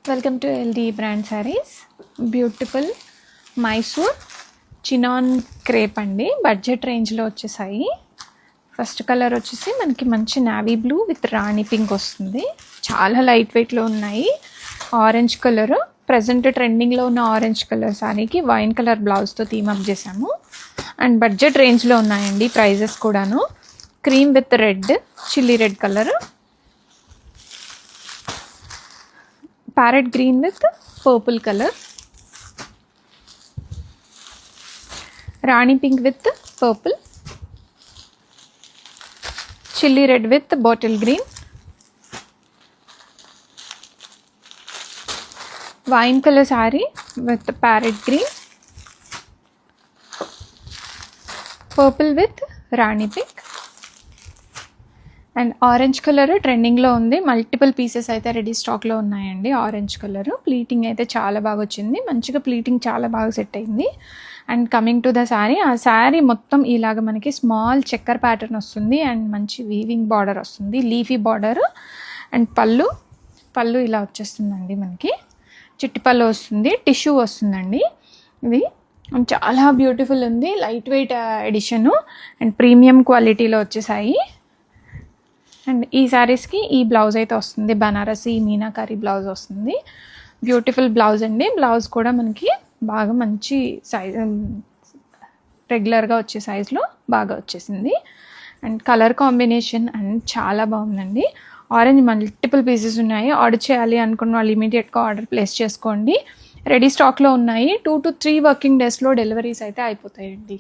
Welcome to LD brand saris. Beautiful Mysore chinon crepe అండి, budget రేంజ్లో వచ్చేసాయి. ఫస్ట్ కలర్ వచ్చేసి మనకి మంచి navy blue with Rani pink వస్తుంది. చాలా లైట్ వెయిట్లో ఉన్నాయి. ఆరెంజ్ కలర్ ప్రజెంట్ ట్రెండింగ్లో ఉన్న ఆరెంజ్ కలర్ శారీకి వైన్ కలర్ బ్లౌజ్తో థీమ్ అప్ చేసాము. అండ్ బడ్జెట్ రేంజ్లో ఉన్నాయండి ప్రైజెస్ కూడాను. Cream with red, chilli red colour, parrot green with purple colour, Rani pink with purple, chilli red with bottle green, wine colour sari with parrot green, purple with Rani pink and orange colour ట్రెండింగ్లో ఉంది. Multiple pieces అయితే ready స్టాక్లో ఉన్నాయండి. Orange colour pleating అయితే చాలా బాగా వచ్చింది, మంచిగా ప్లీటింగ్ చాలా బాగా సెట్ అయింది. And coming to the sari, ఆ శారీ మొత్తం ఇలాగ మనకి స్మాల్ చెక్కర్ ప్యాటర్న్ వస్తుంది అండ్ మంచి వీవింగ్ బార్డర్ వస్తుంది, లీఫీ బార్డర్. అండ్ పళ్ళు ఇలా వచ్చేస్తుందండి, మనకి చిట్టి పళ్ళు వస్తుంది, టిష్యూ వస్తుందండి. ఇది చాలా బ్యూటిఫుల్ ఉంది, light weight addition and premium క్వాలిటీలో వచ్చేసాయి. అండ్ ఈ శారీస్కి ఈ బ్లౌజ్ అయితే వస్తుంది, బనారసి మీనాకారి బ్లౌజ్ వస్తుంది. బ్యూటిఫుల్ బ్లౌజ్ అండి. బ్లౌజ్ కూడా మనకి బాగా మంచి సైజ్, రెగ్యులర్గా వచ్చే సైజులో బాగా వచ్చేసింది. అండ్ కలర్ కాంబినేషన్ అండ్ చాలా బాగుందండి. ఆరెంజ్ మల్టిపుల్ పీసెస్ ఉన్నాయి. ఆర్డర్ చేయాలి అనుకున్న వాళ్ళు ఇమీడియట్గా ఆర్డర్ ప్లేస్ చేసుకోండి. రెడీ స్టాక్లో ఉన్నాయి. 2 to 3 వర్కింగ్ డేస్లో డెలివరీస్ అయితే అయిపోతాయండి.